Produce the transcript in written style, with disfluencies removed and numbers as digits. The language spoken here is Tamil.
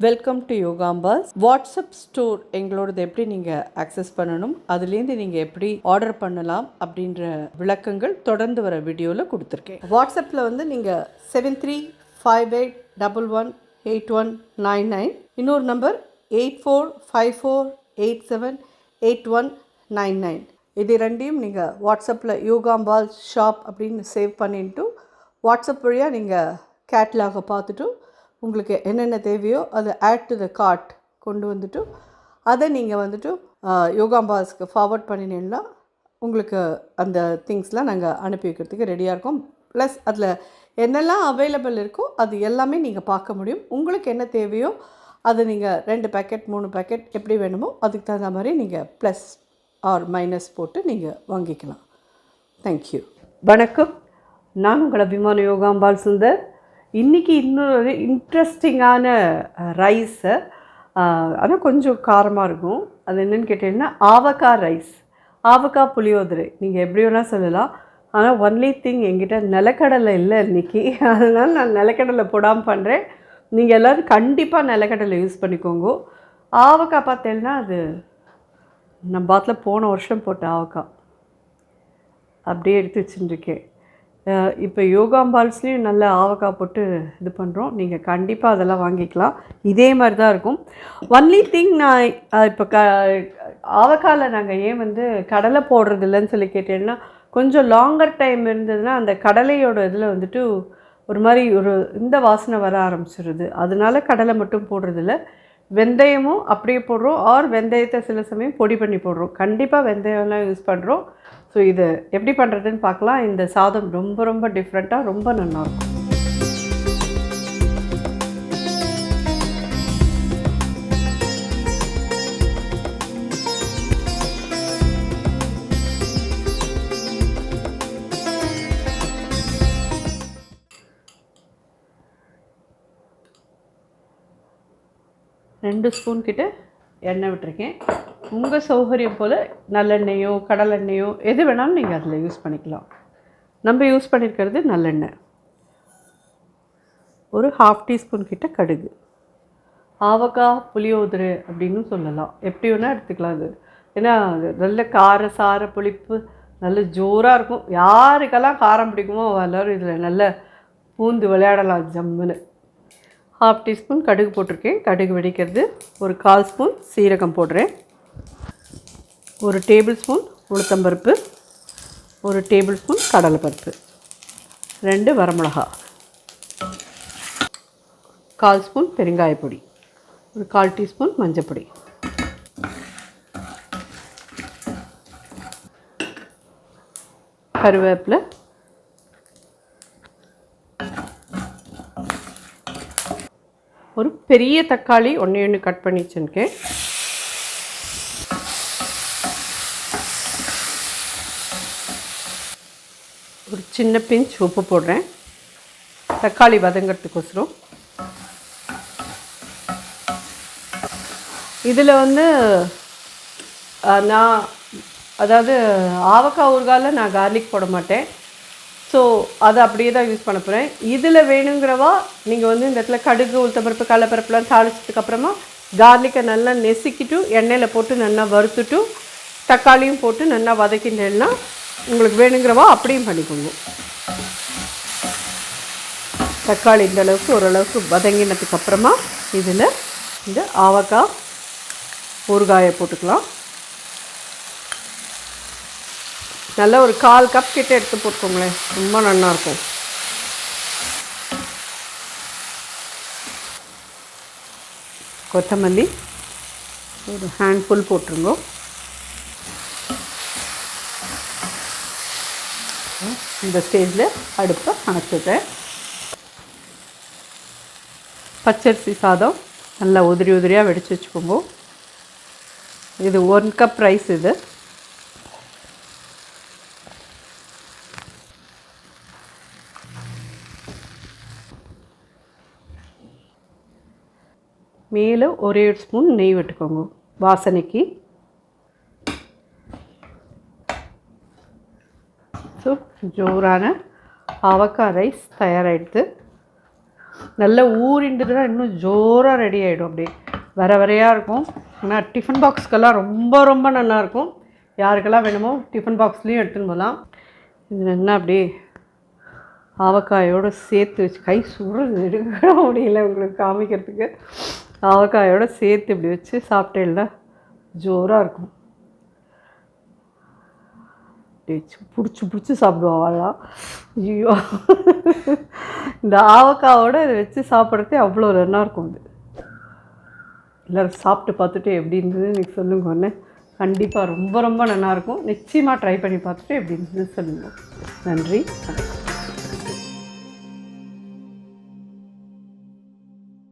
Welcome to Yogambas. WhatsApp store எங்களோடது எப்படி நீங்கள் ஆக்சஸ் பண்ணணும், அதுலேருந்து நீங்கள் எப்படி ஆர்டர் பண்ணலாம் அப்படின்ற விளக்கங்கள் தொடர்ந்து வர வீடியோவில் கொடுத்துருக்கேன். வாட்ஸ்அப்பில் வந்து நீங்கள் 7358118199, இன்னொரு நம்பர் 8454878199. இது ரெண்டையும் நீங்கள் வாட்ஸ்அப்பில் யோகாம்பால் ஷாப் அப்படின்னு சேவ் பண்ணிட்டு வாட்ஸ்அப் வழியாக நீங்கள் கேட்லாகை பார்த்துட்டு உங்களுக்கு என்னென்ன தேவையோ அதை ஆட் டு த கார்ட் கொண்டு வந்துட்டு அதை நீங்கள் வந்துட்டு யோகாம்பாஸ்க்கு ஃபார்வர்ட் பண்ணினீங்கன்னா உங்களுக்கு அந்த திங்ஸ்லாம் நாங்கள் அனுப்பி வைக்கிறதுக்கு ரெடியாக இருக்கோம். ப்ளஸ் அதில் என்னெல்லாம் அவைலபிள் இருக்கோ அது எல்லாமே நீங்கள் பார்க்க முடியும். உங்களுக்கு என்ன தேவையோ அதை நீங்கள் 2 பேக்கெட் 3 பேக்கெட் எப்படி வேணுமோ அதுக்கு தகுந்த மாதிரி நீங்கள் ப்ளஸ் ஆர் மைனஸ் போட்டு நீங்கள் வாங்கிக்கலாம். தேங்க்யூ. வணக்கம், நான் உங்கள் அபிமான யோகாம்பால் சுந்தர். இன்றைக்கி இன்னொரு இன்ட்ரெஸ்டிங்கான ரைஸை, ஆனால் கொஞ்சம் காரமாக இருக்கும். அது என்னென்னு கேட்டிங்கன்னா ஆவக்காய் ரைஸ், ஆவக்காய் புளியோதரை, நீங்கள் எப்படி வேணால் சொல்லலாம். ஆனால் ஒன்லி திங் என்கிட்ட நிலக்கடலை இல்லை இன்றைக்கி, அதனால் நான் நிலக்கடலை போடாமல் பண்ணுறேன். நீங்கள் எல்லோரும் கண்டிப்பாக நிலக்கடலை யூஸ் பண்ணிக்கோங்க. ஆவக்காய் பார்த்தேன்னா அது நம்ம பாத்தில் போன வருஷம் போட்ட ஆவக்காய் அப்படியே எடுத்து வச்சுட்டுருக்கேன். இப்போ யோகாம்பால்ஸ்லேயும் நல்ல ஆவக்காய் போட்டு இது பண்ணுறோம். நீங்கள் கண்டிப்பாக அதெல்லாம் வாங்கிக்கலாம். இதே மாதிரி தான் இருக்கும். ஒன்லி திங் நான் இப்போ ஆவக்காயில் நாங்கள் ஏன் வந்து கடலை போடுறது இல்லைன்னு சொல்லி கேட்டேன்னா, கொஞ்சம் லாங்கர் டைம் இருந்ததுன்னா அந்த கடலையோட இதில் வந்துட்டு ஒரு மாதிரி இந்த வாசனை வர ஆரம்பிச்சிடுது. அதனால கடலை மட்டும் போடுறதில்ல. வெந்தயமும் அப்படியே போடுறோம், ஆர் வெந்தயத்தை சில சமயம் பொடி பண்ணி போடுறோம். கண்டிப்பாக வெந்தயம்லாம் யூஸ் பண்ணுறோம். ஸோ இது எப்படி பண்ணுறதுன்னு பார்க்கலாம். இந்த சாதம் ரொம்ப ரொம்ப டிஃப்ரெண்ட்டாக ரொம்ப நல்லாயிருக்கும். ரெண்டு ஸ்பூன் கிட்ட எண்ணெய் விட்டுருக்கேன். உங்கள் சௌகரியம் போல் நல்லெண்ணெயோ கடலெண்ணெயோ எது வேணாலும் நீங்கள் அதில் யூஸ் பண்ணிக்கலாம். நம்ம யூஸ் பண்ணியிருக்கிறது நல்லெண்ணெய். ஒரு 1/2 டீஸ்பூன் கிட்ட கடுகு. ஆவக்காய் புளியோதரை அப்படின்னு சொல்லலாம், எப்படி வேணால் எடுத்துக்கலாம். அது ஏன்னா நல்ல கார சார புளிப்பு நல்ல ஜோராக இருக்கும். யாருக்கெல்லாம் காரம் பிடிக்குமோ எல்லோரும் இதில் நல்ல பூந்து விளையாடலாம் ஜம்முன்னு. 1/2 டீஸ்பூன் கடுகு போட்டிருக்கேன். கடுகு வெடிக்கிறது. ஒரு 1/4 ஸ்பூன் சீரகம் போடுறேன். ஒரு டேபிள் ஸ்பூன் உளுத்தம்பருப்பு, ஒரு டேபிள் ஸ்பூன் கடலைப்பருப்பு, 2 வரமிளகா, 1/4 ஸ்பூன் பெருங்காயப்பொடி, ஒரு 1/4 டீஸ்பூன் மஞ்சப்பொடி, கருவேப்பிலை, ஒரு பெரிய தக்காளி ஒன்று கட் பண்ணி வச்சுருக்கேன். ஒரு சின்ன பிஞ்ச் உப்பு போடுறேன் தக்காளி வதங்கிறதுக்கோசரம். இதில் வந்து நான் அதாவது ஆவக்காய் ஊறுகாயில் நான் கார்லிக் போட மாட்டேன். ஸோ அதை அப்படியே தான் யூஸ் பண்ண போகிறேன். இதில் வேணுங்கிறவா நீங்கள் வந்து இந்த இடத்துல கடுகு உளுத்தம்பருப்பு கடலைப்பருப்புலாம் தாளிச்சதுக்கப்புறமா கார்லிக்கை நல்லா நெசுக்கிட்டு எண்ணெயில் போட்டு நல்லா வறுத்துட்டு தக்காளியும் போட்டு நல்லா வதக்கிட்டேன்னா உங்களுக்கு வேணுங்கிறவா அப்படியும் பண்ணிக்கோங்க. தக்காளி இந்த அளவுக்கு ஓரளவுக்கு வதங்கினதுக்கப்புறமா இதில் இந்த ஆவக்காய் ஊறுகாயை போட்டுக்கலாம். நல்லா ஒரு 1/4 கப் கிட்ட எடுத்து போட்டுக்கோங்களேன், ரொம்ப நல்லாயிருக்கும். கொத்தமல்லி ஒரு ஹேண்ட்ஃபுல் போட்டுருங்க. இந்த ஸ்டேஜில் அடுப்பை அணைச்சிட்டேன். பச்சரிசி சாதம் நல்லா உதிரி உதிரியாக வெடித்து வச்சுக்கோங்க. இது 1 கப் ரைஸ். இது மேலே ஒரே ஸ்பூன் நெய் விட்டுக்கோங்க வாசனைக்கு. ஸோ ஜோரான ஆவக்காய் ரைஸ் தயாராகிடுது. நல்லா ஊறிண்டுதுன்னா இன்னும் ஜோராக ரெடி ஆகிடும். அப்படியே வரையாக இருக்கும். ஆனால் டிஃபன் பாக்ஸ்க்கெல்லாம் ரொம்ப ரொம்ப நல்லாயிருக்கும். யாருக்கெல்லாம் வேணுமோ டிஃபன் பாக்ஸ்லேயும் எடுத்துன்னு போகலாம். இது என்ன அப்படியே ஆவக்காயோடு சேர்த்து வச்சு கை சுடுறது எடுக்க முடியல உங்களுக்கு காமிக்கிறதுக்கு. ஆவக்காயோடு சேர்த்து இப்படி வச்சு சாப்பிட்டேல்ல ஜோராக இருக்கும். பிடிச்சி சாப்பிடுவாங்களாம். ஐயோ, இந்த ஆவக்காவோடு இதை வச்சு சாப்பிட்றதே அவ்வளோ நல்லா இருக்கும். இது எல்லோரும் சாப்பிட்டு பார்த்துட்டு எப்படி இருந்தது எனக்கு சொல்லுங்க. ஒன்று கண்டிப்பாக ரொம்ப ரொம்ப நல்லாயிருக்கும். நிச்சயமாக ட்ரை பண்ணி பார்த்துட்டு எப்படி இருந்ததுன்னு சொல்லுங்கள். நன்றி.